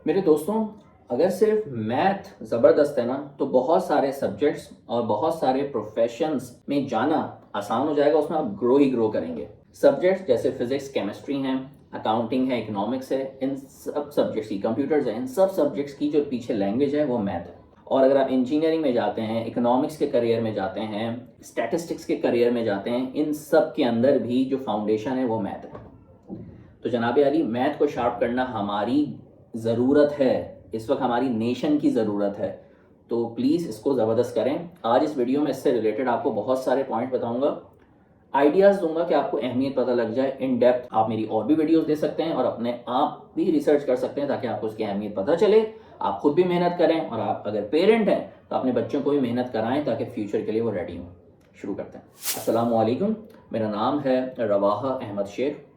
मेरे दोस्तों, अगर सिर्फ मैथ ज़बरदस्त है ना तो बहुत सारे सब्जेक्ट्स और बहुत सारे प्रोफेशंस में जाना आसान हो जाएगा। उसमें आप ग्रो ही ग्रो करेंगे। सब्जेक्ट्स जैसे फिजिक्स, केमिस्ट्री हैं, अकाउंटिंग है, इकोनॉमिक्स है, इन सब सब्जेक्ट्स की, कंप्यूटर्स है, इन सब सब्जेक्ट्स की जो पीछे लैंग्वेज है वो मैथ है। और अगर आप इंजीनियरिंग में जाते हैं, इकोनॉमिक्स के करियर में जाते हैं, स्टैटिस्टिक्स के करियर में जाते हैं, इन सब के अंदर भी जो फाउंडेशन है वो मैथ है। तो जनाब अली, मैथ को शार्प करना हमारी ज़रूरत है। इस वक्त हमारी नेशन की ज़रूरत है। तो प्लीज़ इसको ज़बरदस्त करें। आज इस वीडियो में इससे रिलेटेड आपको बहुत सारे पॉइंट बताऊंगा, आइडियाज़ दूंगा कि आपको अहमियत पता लग जाए। इन डेप्थ आप मेरी और भी वीडियोस दे सकते हैं और अपने आप भी रिसर्च कर सकते हैं ताकि आपको उसकी अहमियत पता चले। आप खुद भी मेहनत करें और आप अगर पेरेंट हैं तो अपने बच्चों को भी मेहनत कराएं ताकि फ्यूचर के लिए वो रेडी हों। शुरू करते हैं। अस्सलाम वालेकुम, मेरा नाम है रवाहा अहमद शेख।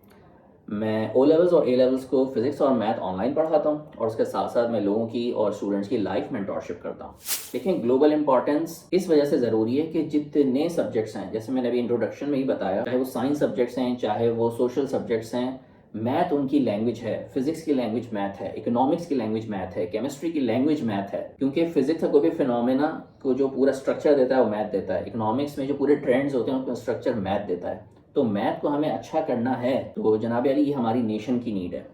मैं ओ लेवल्स और ए लेवल्स को फिज़िक्स और मैथ ऑनलाइन पढ़ाता हूँ और उसके साथ साथ मैं लोगों की और स्टूडेंट्स की लाइफ मेंटरशिप करता हूँ। लेकिन ग्लोबल इंपॉर्टेंस इस वजह से ज़रूरी है कि जितने सब्जेक्ट्स हैं, जैसे मैंने अभी इंट्रोडक्शन में ही बताया, चाहे वो साइंस सब्जेक्ट्स हैं, चाहे वो सोशल सब्जेक्ट्स हैं, मैथ उनकी लैंग्वेज है। फिजिक्स की लैंग्वेज मैथ है, इकोनॉमिक्स की लैंग्वेज मैथ है, केमिस्ट्री की लैंग्वेज मैथ है। क्योंकि फिजिक्स का कोई भी फिनोमेना को जो पूरा स्ट्रक्चर देता है वो मैथ देता है। इकोनॉमिक्स में जो पूरे ट्रेंड्स होते हैं उनका स्ट्रक्चर मैथ देता है। तो मैथ को हमें अच्छा करना है तो जनाब अली, ये हमारी नेशन की नीड है।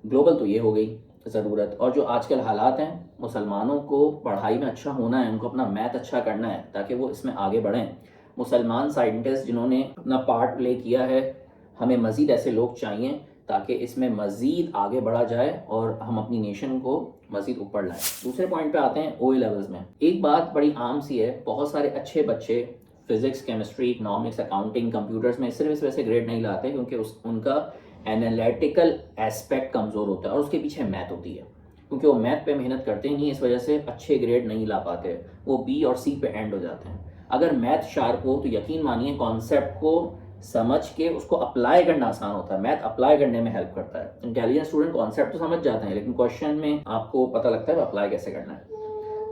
ग्लोबल तो ये हो गई ज़रूरत, और जो आजकल हालात हैं, मुसलमानों को पढ़ाई में अच्छा होना है, उनको अपना मैथ अच्छा करना है ताकि वो इसमें आगे बढ़ें। मुसलमान साइंटिस्ट जिन्होंने अपना पार्ट प्ले किया है, हमें मज़ीद ऐसे लोग चाहिए ताकि इसमें मज़ीद आगे बढ़ा जाए और हम अपनी नेशन को मज़ीद ऊपर लाएं। दूसरे पॉइंट पे आते हैं ओ लेवल्स में। एक बात बड़ी आम सी है, बहुत सारे अच्छे बच्चे physics, chemistry, economics, accounting, computers में सिर्फ इस वजह से ग्रेड नहीं लाते क्योंकि उनका एनालिटिकल एस्पेक्ट कमज़ोर होता है और उसके पीछे मैथ होती है। क्योंकि वो मैथ पे मेहनत करते ही नहीं, इस वजह से अच्छे ग्रेड नहीं ला पाते, वो बी और सी पे एंड हो जाते हैं। अगर मैथ शार्प हो तो यकीन मानिए कॉन्सेप्ट को समझ के उसको अप्लाई करना आसान होता है। मैथ अप्लाई करने में हेल्प करता है। इंटेलिजेंट स्टूडेंट कॉन्सेप्ट तो समझ जाते हैं लेकिन क्वेश्चन में आपको पता लगता है अप्लाई कैसे करना है।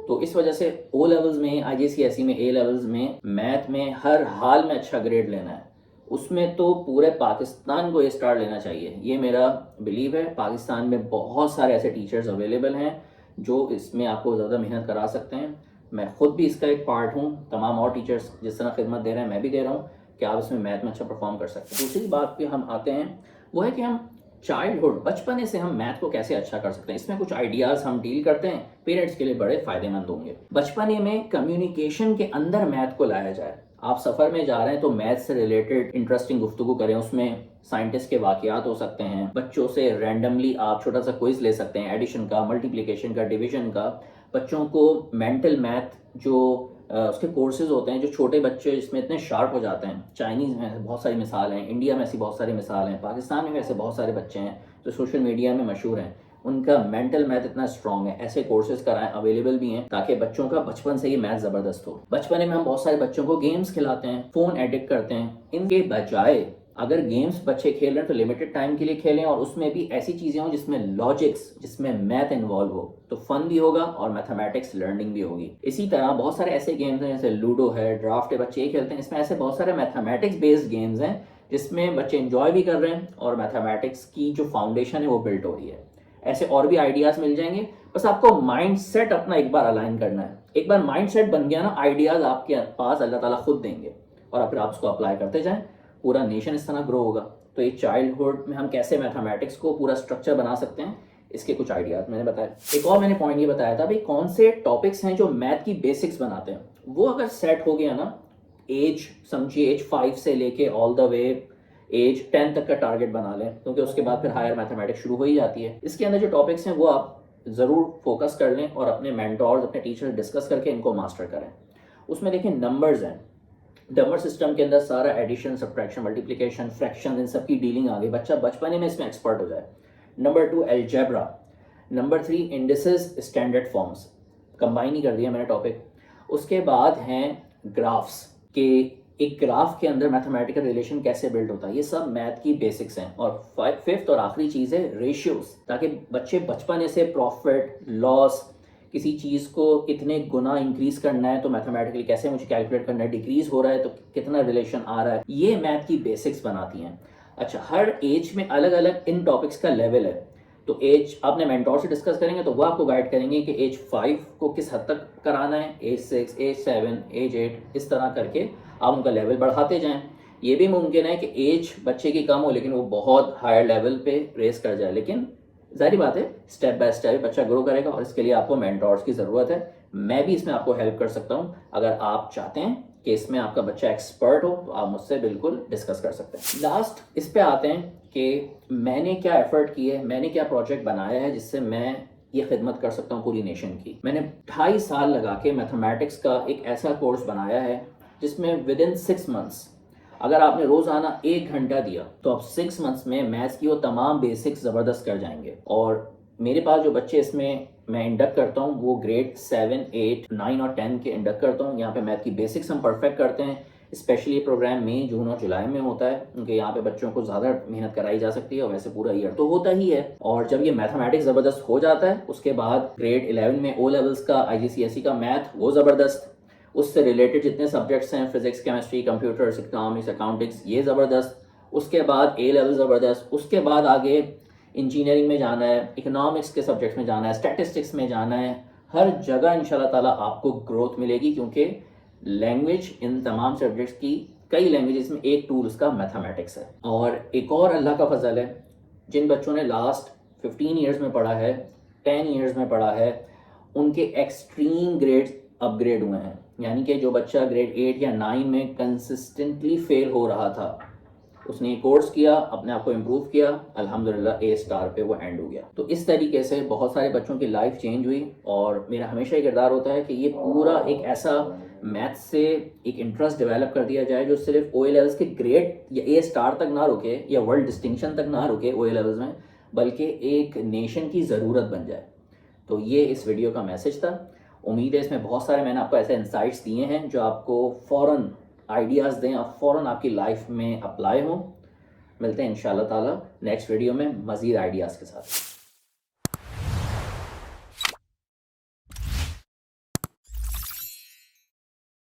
तो इस वजह से ओ लेवल्स में, IGCSE में, ए लेवल्स में मैथ में हर हाल में अच्छा ग्रेड लेना है। उसमें तो पूरे पाकिस्तान को ये स्टार लेना चाहिए, ये मेरा बिलीव है। पाकिस्तान में बहुत सारे ऐसे टीचर्स अवेलेबल हैं जो इसमें आपको ज़्यादा मेहनत करा सकते हैं। मैं खुद भी इसका एक पार्ट हूँ। तमाम और टीचर्स जिस तरह खिदमत दे रहे हैं मैं भी दे रहा हूँ कि आप इसमें मैथ में अच्छा परफॉर्म कर सकते हैं। दूसरी बात पे हम आते हैं, वो है कि हम चाइल्डहुड, बचपने से हम मैथ को कैसे अच्छा कर सकते हैं। इसमें कुछ आइडियाज़ हम डील करते हैं, पेरेंट्स के लिए बड़े फायदेमंद होंगे। बचपने में कम्युनिकेशन के अंदर मैथ को लाया जाए। आप सफ़र में जा रहे हैं तो मैथ से रिलेटेड इंटरेस्टिंग गुफ्तगू करें। उसमें साइंटिस्ट के वाक़यात हो सकते हैं, बच्चों से रैंडमली आप छोटा सा क्विज ले सकते हैं, एडिशन का, मल्टीप्लिकेशन का, डिवीजन का। बच्चों को मेंटल मैथ जो उसके कोर्सेज होते हैं, जो छोटे बच्चे जिसमें इतने शार्प हो जाते हैं। चाइनीज़ में बहुत सारी मिसाल हैं, इंडिया में ऐसी बहुत सारी मिसाल हैं, पाकिस्तान में ऐसे बहुत सारे बच्चे हैं जो सोशल मीडिया में मशहूर हैं। उनका मेंटल मैथ इतना स्ट्रॉन्ग है, ऐसे कोर्सेज कराएं, अवेलेबल भी हैं ताकि बच्चों का बचपन से ही मैथ ज़बरदस्त हो। बचपन में हम बहुत सारे बच्चों को गेम्स खिलाते हैं, फ़ोन एडिक्ट करते हैं। इनके बजाय अगर गेम्स बच्चे खेल रहे हैं तो लिमिटेड टाइम के लिए खेलें और उसमें भी ऐसी चीज़ें हों जिसमें लॉजिक्स, जिसमें मैथ इन्वॉल्व हो, तो फन भी होगा और मैथमेटिक्स लर्निंग भी होगी। इसी तरह बहुत सारे ऐसे गेम्स हैं जैसे लूडो है, ड्राफ्ट है, बच्चे खेलते हैं। इसमें ऐसे बहुत सारे मैथमेटिक्स बेस्ड गेम्स हैं जिसमें बच्चे इंजॉय भी कर रहे हैं और मैथमेटिक्स की जो फाउंडेशन है वो बिल्ट हो रही है। ऐसे और भी आइडियाज़ मिल जाएंगे, बस आपको माइंड सेट अपना एक बार अलाइन करना है। एक बार माइंड सेट बन गया ना, आइडियाज़ आपके पास अल्लाह ताला खुद देंगे और फिर आप उसको अप्लाई करते जाएं, पूरा नेशन इस तरह ग्रो होगा। तो ये चाइल्डहुड में हम कैसे मैथमेटिक्स को पूरा स्ट्रक्चर बना सकते हैं, इसके कुछ आइडियाज मैंने बताया। एक और मैंने पॉइंट ये बताया था भाई, कौन से टॉपिक्स हैं जो मैथ की बेसिक्स बनाते हैं। वो अगर सेट हो गया ना, एज समझिए एज 5 से लेके ऑल द वे एज 10 तक का टारगेट बना लें, क्योंकि उसके बाद फिर हायर मैथमेटिक्स शुरू हो ही जाती है। इसके अंदर जो टॉपिक्स हैं वो आप ज़रूर फोकस कर लें और अपने मेंटोर्स, अपने टीचर डिस्कस करके इनको मास्टर करें। उसमें देखिए नंबर्स हैं, नंबर सिस्टम के अंदर सारा एडिशन, सब्ट्रैक्शन, मल्टीप्लिकेशन, फ्रैक्शन, इन सब की डीलिंग आ गई। बच्चा बचपने में इसमें एक्सपर्ट हो जाए। Number 2 algebra. Number 3 indices, standard forms, combine ही कर दिया मैंने टॉपिक। उसके बाद हैं ग्राफ्स के, एक ग्राफ के अंदर मैथमेटिकल रिलेशन कैसे बिल्ड होता है, ये सब मैथ की बेसिक्स हैं। और फिफ्थ और आखिरी चीज़ है रेशियोज, ताकि बच्चे बचपने से प्रॉफिट, लॉस, किसी चीज़ को कितने गुना इंक्रीज करना है तो मैथमेटिकली कैसे मुझे कैलकुलेट करना है, डिक्रीज हो रहा है तो कितना रिलेशन आ रहा है, ये मैथ की बेसिक्स बनाती हैं। अच्छा, हर एज में अलग अलग इन टॉपिक्स का लेवल है। तो एज आपने मेंटोर से डिस्कस करेंगे तो वो आपको गाइड करेंगे कि एज 5 को किस हद तक कराना है, एज 6, एज 7, एज 8, इस तरह करके आप उनका लेवल बढ़ाते जाएं। ये भी मुमकिन है कि एज बच्चे की कम हो लेकिन वो बहुत हायर लेवल पे रेस कर जाए, लेकिन जाहिर बात है स्टेप बाय स्टेप बच्चा ग्रो करेगा और इसके लिए आपको मेंटोर्स की ज़रूरत है। मैं भी इसमें आपको हेल्प कर सकता हूँ। अगर आप चाहते हैं कि इसमें आपका बच्चा एक्सपर्ट हो तो आप मुझसे बिल्कुल डिस्कस कर सकते हैं। लास्ट इस पे आते हैं कि मैंने क्या एफर्ट की है, मैंने क्या प्रोजेक्ट बनाया है जिससे मैं ये खिदमत कर सकता हूँ पूरी नेशन की। मैंने 2.5 साल लगा के मैथमेटिक्स का एक ऐसा कोर्स बनाया है जिसमें विद इन 6 मंथ्स अगर आपने रोज़ाना 1 घंटा दिया तो आप 6 मंथ्स में मैथ्स की वो तमाम बेसिक्स ज़बरदस्त कर जाएंगे। और मेरे पास जो बच्चे इसमें मैं इंडक्ट करता हूँ वो ग्रेड 7, 8, 9 और 10 के इंडक्ट करता हूँ। यहाँ पे मैथ की बेसिक्स हम परफेक्ट करते हैं। स्पेशली ये प्रोग्राम मई, जून और जुलाई में होता है क्योंकि यहाँ पे बच्चों को ज़्यादा मेहनत कराई जा सकती है और वैसे पूरा ईयर तो होता ही है। और जब ये मैथमेटिक्स ज़बरदस्त हो जाता है उसके बाद ग्रेड 11 में ओ लेवल्स का IGCSE का मैथ वो ज़बरदस्त, उससे रिलेटेड जितने सब्जेक्ट्स हैं physics, chemistry, computers, economics, accountings, ये ज़बरदस्त। उसके बाद A लेवल ज़बरदस्त। उसके बाद आगे इंजीनियरिंग में जाना है, इकोनॉमिक्स के सब्जेक्ट्स में जाना है, स्टैटिस्टिक्स में जाना है। हर जगह इंशाल्लाह ताला आपको ग्रोथ मिलेगी क्योंकि लैंग्वेज इन तमाम सब्जेक्ट्स की, कई लैंग्वेजेस में एक टूल उसका मैथमेटिक्स है। और एक और अल्लाह का फजल है, जिन बच्चों ने लास्ट 15 ईयर्स में पढ़ा है, 10 ईयर्स में पढ़ा है, उनके एक्सट्रीम ग्रेड्स अपग्रेड हुए हैं। यानी कि जो बच्चा ग्रेड 8 या 9 में कंसिस्टेंटली फेल हो रहा था, उसने कोर्स किया, अपने आप को इम्प्रूव किया, अल्हम्दुलिल्लाह A स्टार पे वो एंड हो गया। तो इस तरीके से बहुत सारे बच्चों की लाइफ चेंज हुई। और मेरा हमेशा ये किरदार होता है कि ये पूरा एक ऐसा मैथ से एक इंटरेस्ट डेवलप कर दिया जाए जो सिर्फ OA लेवल्स के ग्रेड या A स्टार तक ना रुके या वर्ल्ड डिस्टिंक्शन तक ना रुके OA लेवल्स में, बल्कि एक नेशन की ज़रूरत बन जाए। तो ये इस वीडियो का मैसेज था। उम्मीद है इसमें बहुत सारे मैंने आपको ऐसे इंसाइट्स दिए हैं जो आपको फ़ौरन आइडियाज़ दें और फ़ौरन आपकी लाइफ में अप्लाई हों। मिलते हैं इंशाल्लाह ताला नेक्स्ट वीडियो में मज़ीद आइडियाज़ के साथ।